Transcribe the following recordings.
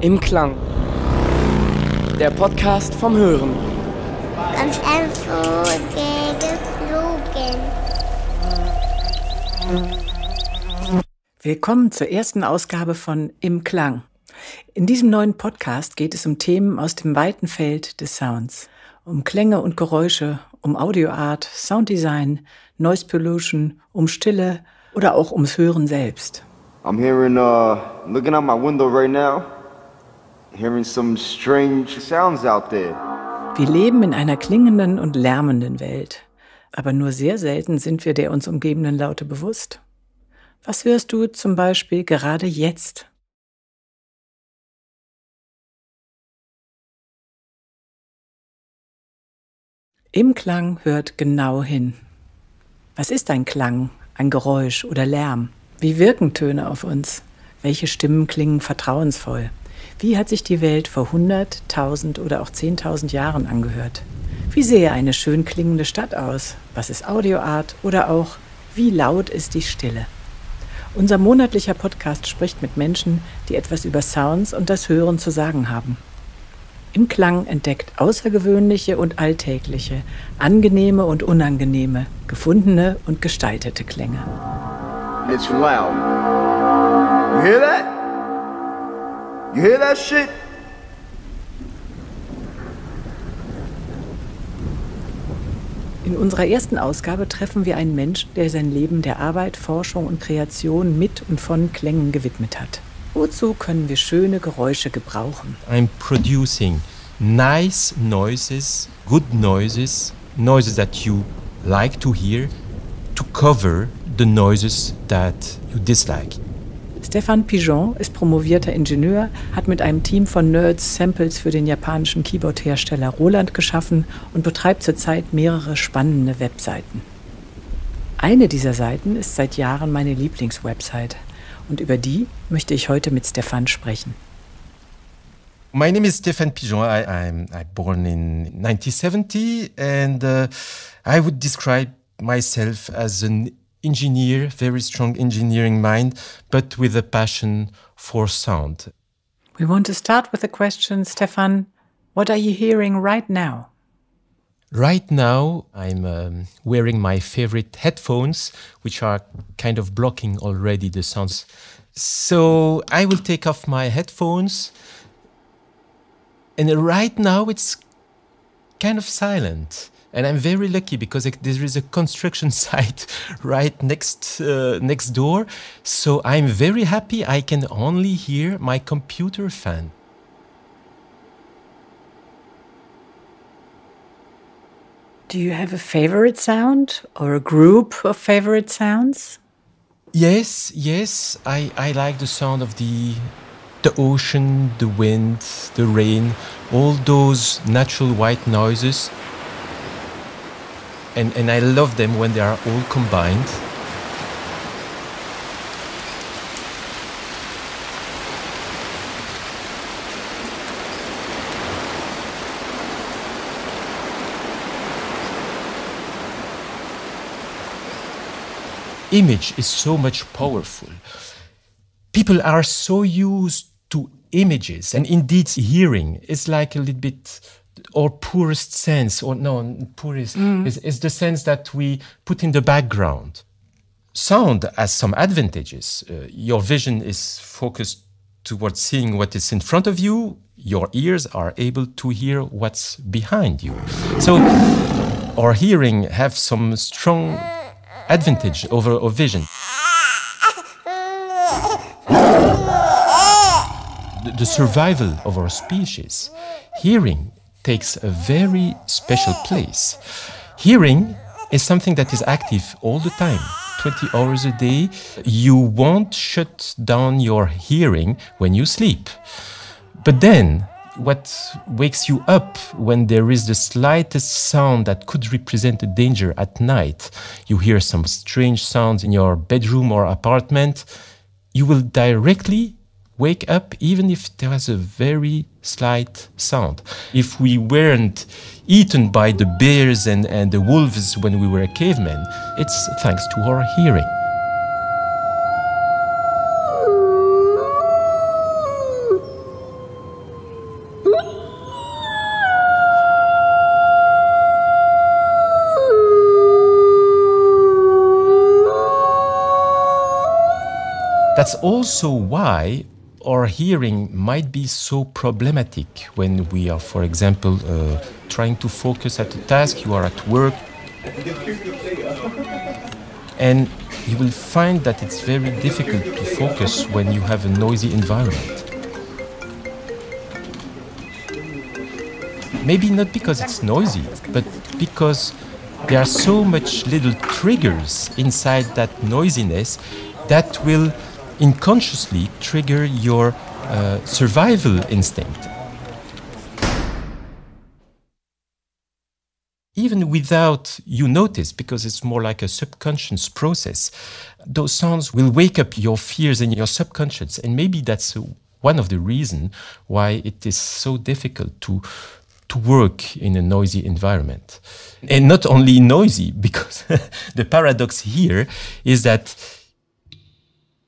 Im Klang. Der Podcast vom Hören. Ganz einfach geflogen. Willkommen zur ersten Ausgabe von Im Klang. In diesem neuen Podcast geht es um Themen aus dem weiten Feld des Sounds. Um Klänge und Geräusche, um Audioart, Sounddesign, Noise Pollution, um Stille oder auch ums Hören selbst. I'm hearing, looking out my window right now, hearing some strange sounds out there. Wir leben in einer klingenden und lärmenden Welt. Aber nur sehr selten sind wir der uns umgebenden Laute bewusst. Was hörst du zum Beispiel gerade jetzt? Im Klang hört genau hin. Was ist ein Klang, ein Geräusch oder Lärm? Wie wirken Töne auf uns? Welche Stimmen klingen vertrauensvoll? Wie hat sich die Welt vor 100, 1000 oder auch 10.000 Jahren angehört? Wie sähe eine schön klingende Stadt aus? Was ist Audioart? Oder auch, wie laut ist die Stille? Unser monatlicher Podcast spricht mit Menschen, die etwas über Sounds und das Hören zu sagen haben. Im Klang entdeckt außergewöhnliche und alltägliche, angenehme und unangenehme, gefundene und gestaltete Klänge. It's loud. You hear that? You hear that shit? In unserer ersten Ausgabe treffen wir einen Menschen, der sein Leben der Arbeit, Forschung und Kreation mit und von Klängen gewidmet hat. Wozu können wir schöne Geräusche gebrauchen? I'm producing nice noises, good noises, noises that you like to hear, to cover the noises that you dislike. Stephane Pigeon ist promovierter Ingenieur, hat mit einem Team von Nerds Samples für den japanischen Keyboard-Hersteller Roland geschaffen und betreibt zurzeit mehrere spannende Webseiten. Eine dieser Seiten ist seit Jahren meine Lieblingswebsite und über die möchte ich heute mit Stephane sprechen. My name is Stephane Pigeon. I'm born in 1970 and I would describe myself as an engineer, very strong engineering mind, but with a passion for sound. We want to start with the question, Stephane, what are you hearing right now? Right now, I'm wearing my favorite headphones, which are kind of blocking already the sounds. So I will take off my headphones, and right now it's kind of silent. And I'm very lucky because there is a construction site right next door. So I'm very happy I can only hear my computer fan. Do you have a favorite sound or a group of favorite sounds? Yes. I like the sound of the ocean, the wind, the rain, all those natural white noises. And I love them when they are all combined. Image is so much powerful. People are so used to images, and indeed hearing is like a little bit or poorest sense, or no, poorest is the sense that we put in the background. Sound has some advantages. Your vision is focused towards seeing what is in front of you. Your ears are able to hear what's behind you. So our hearing have some strong advantage over our vision. The survival of our species, hearing takes a very special place. Hearing is something that is active all the time, 20 hours a day. You won't shut down your hearing when you sleep. But then, what wakes you up when there is the slightest sound that could represent a danger at night, you hear some strange sounds in your bedroom or apartment, you will directly wake up even if there was a very slight sound. If we weren't eaten by the bears and the wolves when we were cavemen, it's thanks to our hearing. That's also why our hearing might be so problematic when we are, for example, trying to focus at a task, you are at work. And you will find that it's very difficult to focus when you have a noisy environment. Maybe not because it's noisy, but because there are so much little triggers inside that noisiness that will unconsciously trigger your survival instinct. Even without you notice, because it's more like a subconscious process, those sounds will wake up your fears in your subconscious. And maybe that's one of the reasons why it is so difficult to work in a noisy environment. And not only noisy, because the paradox here is that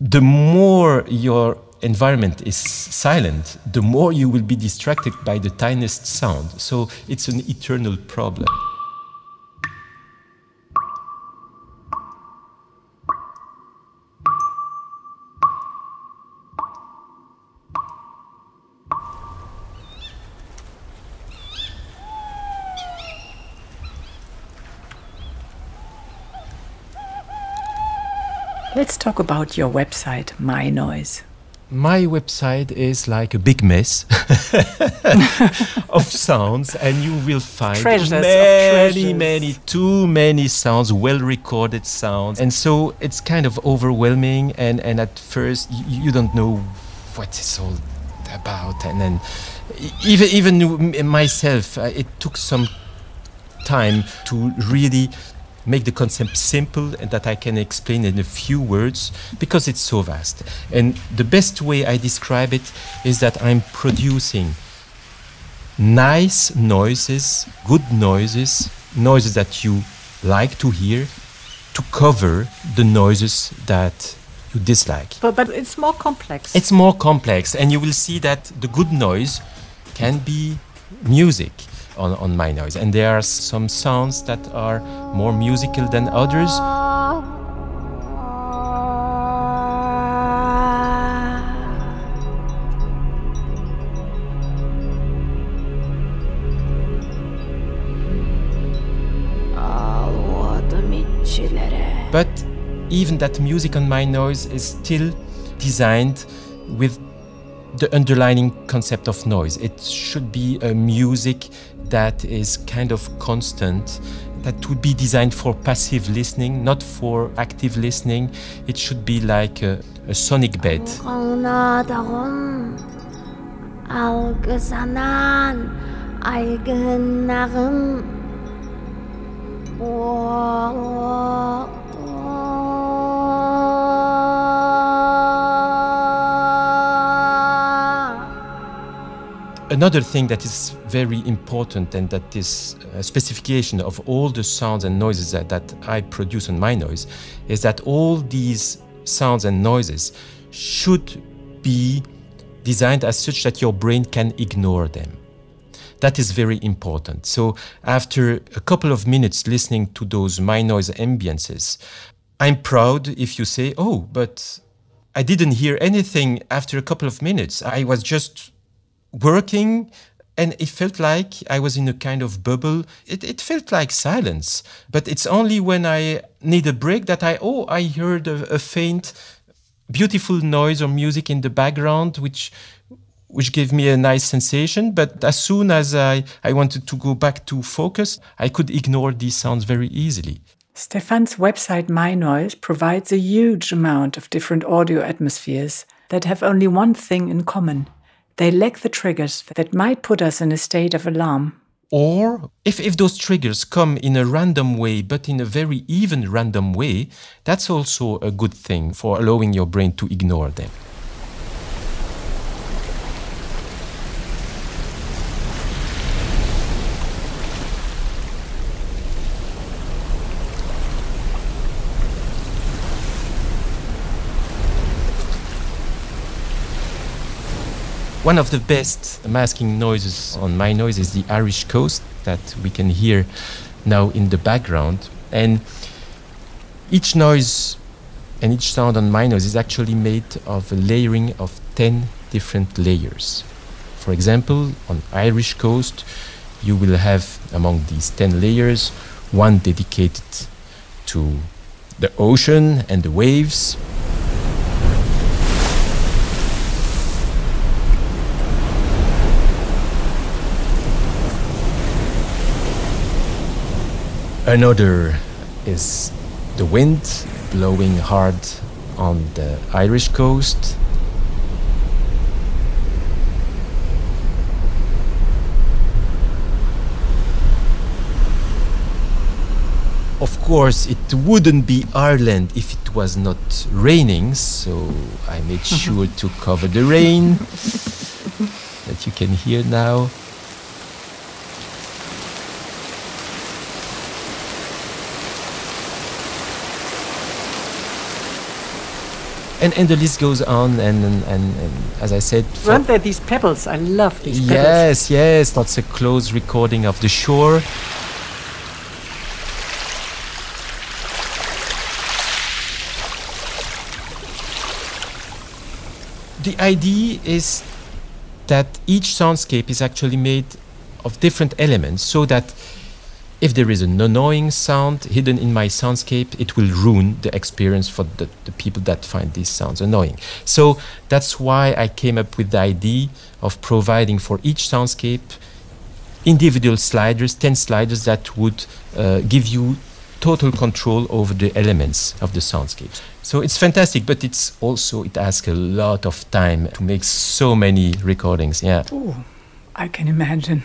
the more your environment is silent, the more you will be distracted by the tiniest sound. So it's an eternal problem. Let's talk about your website, My Noise. My website is like a big mess of sounds, and you will find too many sounds, well-recorded sounds. And so it's kind of overwhelming, and at first you don't know what it's all about. And then even myself, it took some time to really make the concept simple and that I can explain in a few words, because it's so vast. And the best way I describe it is that I'm producing nice noises, good noises, noises that you like to hear, to cover the noises that you dislike. But it's more complex. It's more complex, and you will see that the good noise can be music on My Noise. And there are some sounds that are more musical than others. But even that music on My Noise is still designed with the underlying concept of noise. It should be a music that is kind of constant, that would be designed for passive listening, not for active listening. It should be like a sonic bed. Another thing that is very important, and that is a specification of all the sounds and noises that I produce on My Noise, is that all these sounds and noises should be designed as such that your brain can ignore them. That is very important. So after a couple of minutes listening to those My Noise ambiances, I'm proud if you say, oh, but I didn't hear anything after a couple of minutes. I was just working, and it felt like I was in a kind of bubble. It felt like silence. But it's only when I need a break that I heard a faint, beautiful noise or music in the background, which gave me a nice sensation. But as soon as I wanted to go back to focus, I could ignore these sounds very easily. Stéphane's website My Noise provides a huge amount of different audio atmospheres that have only one thing in common. They lack the triggers that might put us in a state of alarm. Or if those triggers come in a random way, but in a very even random way, that's also a good thing for allowing your brain to ignore them. One of the best masking noises on My Noise is the Irish coast that we can hear now in the background. And each noise And each sound on my noise is actually made of a layering of 10 different layers. For example, on Irish coast, you will have among these 10 layers one dedicated to the ocean and the waves. Another is the wind blowing hard on the Irish coast. Of course, it wouldn't be Ireland if it was not raining, so I made sure to cover the rain that you can hear now. And the list goes on, and as I said... Weren't there these pebbles? I love these pebbles. Yes, that's a close recording of the shore. The idea is that each soundscape is actually made of different elements, so that if there is an annoying sound hidden in my soundscape, it will ruin the experience for the people that find these sounds annoying. So that's why I came up with the idea of providing for each soundscape individual sliders, 10 sliders that would give you total control over the elements of the soundscape. So it's fantastic, but it asks a lot of time to make so many recordings. Yeah. Ooh, I can imagine.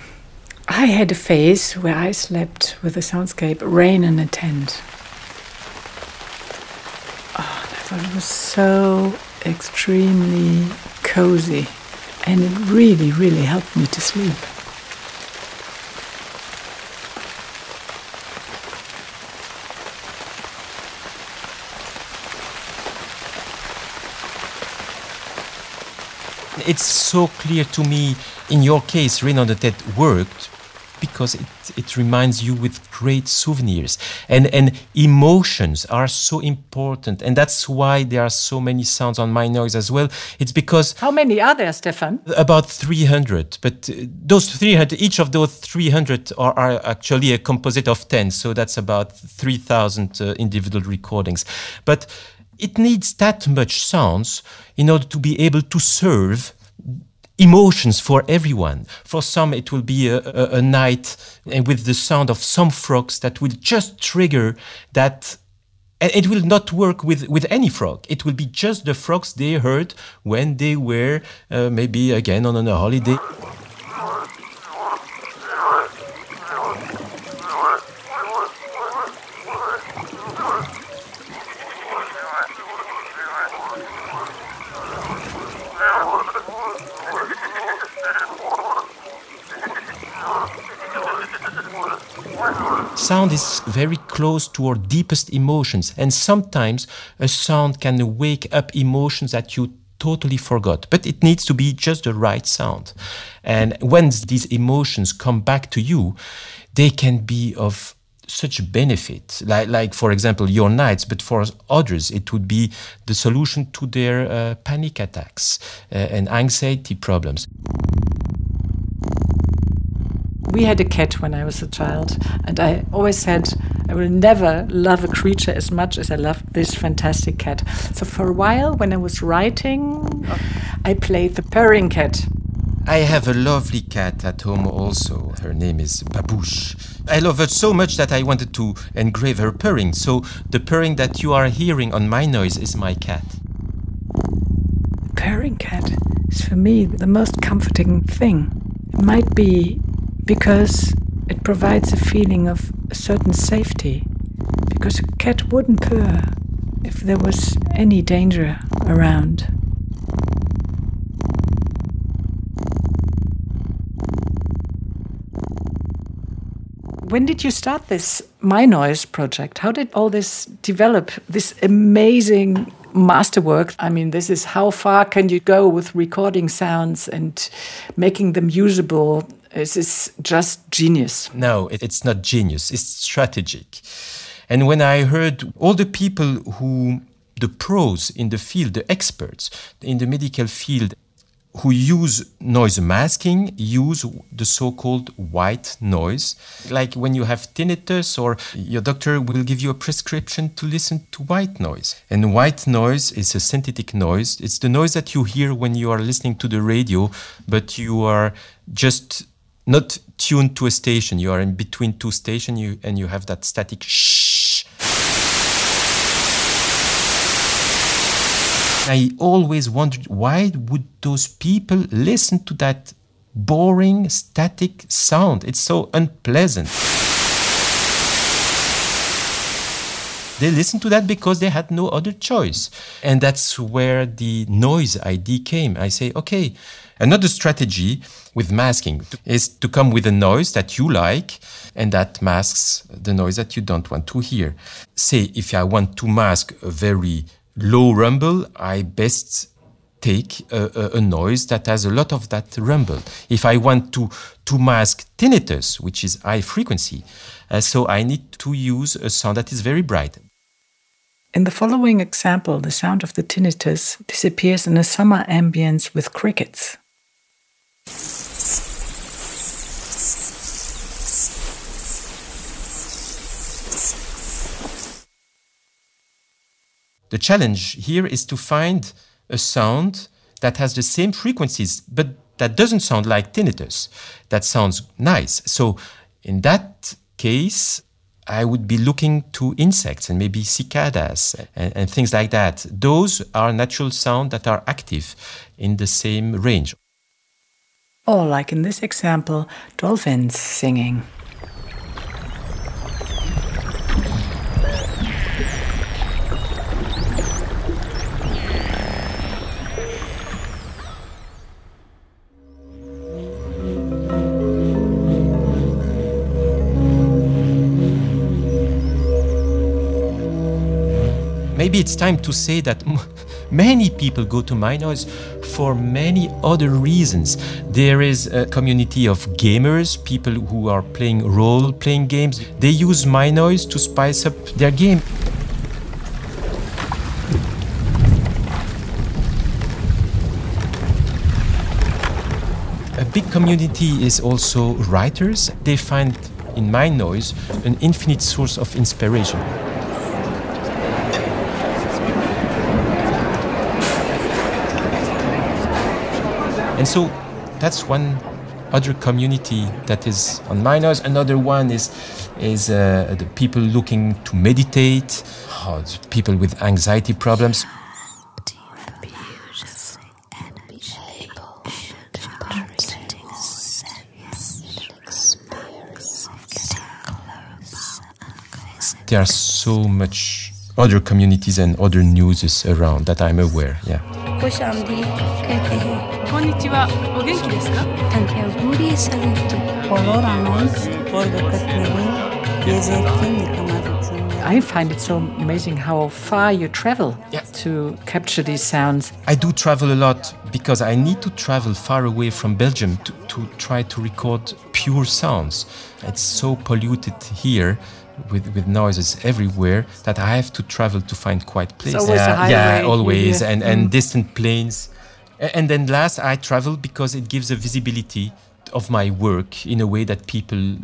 I had a phase where I slept with a soundscape, rain in a tent. Oh, I thought it was so extremely cozy, and it really, really helped me to sleep. It's so clear to me, in your case, Rain on the Tent worked because it reminds you with great souvenirs. And emotions are so important. And that's why there are so many sounds on my noise as well. It's because... How many are there, Stephane? About 300. But those 300, each of those 300 are actually a composite of 10. So that's about 3,000 individual recordings. But it needs that much sounds in order to be able to serve emotions for everyone. For some, it will be a night and with the sound of some frogs that will just trigger that. And it will not work with any frog. It will be just the frogs they heard when they were maybe again on a holiday. Sound is very close to our deepest emotions, and sometimes a sound can wake up emotions that you totally forgot, but it needs to be just the right sound. And when these emotions come back to you, they can be of such benefit, like for example your nights, but for others it would be the solution to their panic attacks and anxiety problems. We had a cat when I was a child, and I always said I will never love a creature as much as I loved this fantastic cat. So for a while, when I was writing, I played the purring cat. I have a lovely cat at home also. Her name is Babouche. I love her so much that I wanted to engrave her purring. So the purring that you are hearing on my noise is my cat. The purring cat is for me the most comforting thing. It might be because it provides a feeling of a certain safety, because a cat wouldn't purr if there was any danger around. When did you start this My Noise project? How did all this develop, this amazing masterwork? I mean, this is how far can you go with recording sounds and making them usable? This is just genius. No, it's not genius. It's strategic. And when I heard all the people who the pros in the field, the experts in the medical field who use noise masking, use the so-called white noise. Like when you have tinnitus, or your doctor will give you a prescription to listen to white noise. And white noise is a synthetic noise. It's the noise that you hear when you are listening to the radio, but you are just not tuned to a station. You are in between two stations and you have that static shh. I always wondered, why would those people listen to that boring, static sound? It's so unpleasant. They listened to that because they had no other choice. And that's where the noise idea came. I say, okay, another strategy with masking is to come with a noise that you like and that masks the noise that you don't want to hear. Say, if I want to mask a very low rumble, I best take a noise that has a lot of that rumble. If I want to mask tinnitus, which is high frequency, so I need to use a sound that is very bright. In the following example, the sound of the tinnitus disappears in a summer ambience with crickets. The challenge here is to find a sound that has the same frequencies, but that doesn't sound like tinnitus. That sounds nice. So in that case, I would be looking to insects and maybe cicadas and things like that. Those are natural sounds that are active in the same range. Or like in this example, dolphins singing. Maybe it's time to say that many people go to my noise for many other reasons. There is a community of gamers, people who are playing role-playing games. They use my noise to spice up their game. A big community is also writers. They find in my noise an infinite source of inspiration. And so that's one other community that is on my noise. Another one is the people looking to meditate, people with anxiety problems. There are so much other communities and other newses around that I'm aware. Yeah. I find it so amazing how far you travel to capture these sounds. I do travel a lot because I need to travel far away from Belgium to try to record pure sounds. It's so polluted here with noises everywhere that I have to travel to find quiet places. It's always a highway. Always, and distant plains. And then last, I travel because it gives a visibility of my work in a way that people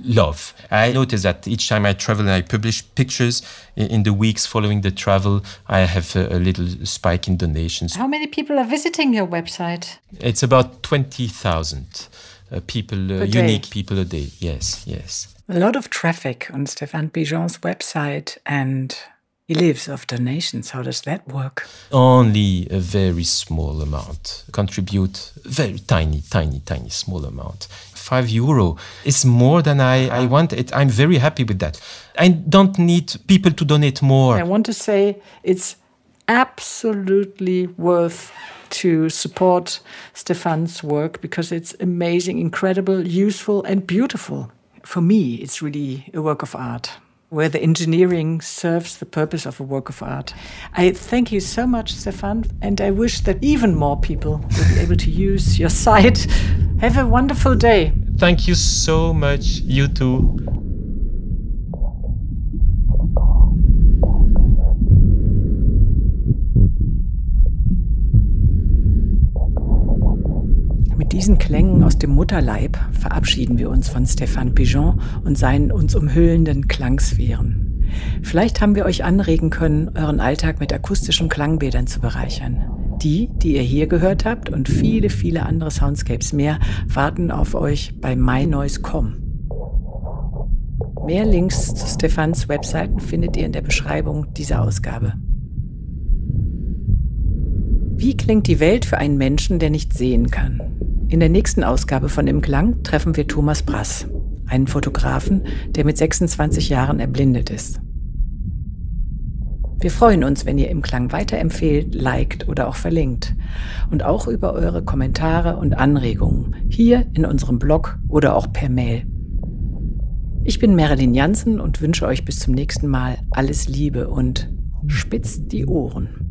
love. I notice that each time I travel and I publish pictures, in the weeks following the travel, I have a little spike in donations. How many people are visiting your website? It's about 20,000 people, unique people a day. Yes, yes. A lot of traffic on Stephane Pigeon's website, and he lives off donations. How does that work? Only a very small amount. Contribute very tiny small amount. €5 is more than I want. I'm very happy with that. I don't need people to donate more. I want to say it's absolutely worth to support Stéphane's work because it's amazing, incredible, useful and beautiful. For me, it's really a work of art, where the engineering serves the purpose of a work of art. I thank you so much, Stéphane, and I wish that even more people will be able to use your site. Have a wonderful day. Thank you so much. You too. diesen Klängen aus dem Mutterleib verabschieden wir uns von Stephane Pigeon und seinen uns umhüllenden Klangsphären. Vielleicht haben wir euch anregen können, euren Alltag mit akustischen Klangbädern zu bereichern. Die ihr hier gehört habt und viele, viele andere Soundscapes mehr warten auf euch bei mynoise.com. Mehr Links zu Stéphanes Webseiten findet ihr in der Beschreibung dieser Ausgabe. Wie klingt die Welt für einen Menschen, der nicht sehen kann? In der nächsten Ausgabe von Im Klang treffen wir Thomas Brass, einen Fotografen, der mit 26 Jahren erblindet ist. Wir freuen uns, wenn ihr Im Klang weiterempfehlt, liked oder auch verlinkt. Und auch über eure Kommentare und Anregungen, hier in unserem Blog oder auch per Mail. Ich bin Marilyn Jansen und wünsche euch bis zum nächsten Mal alles Liebe und spitzt die Ohren.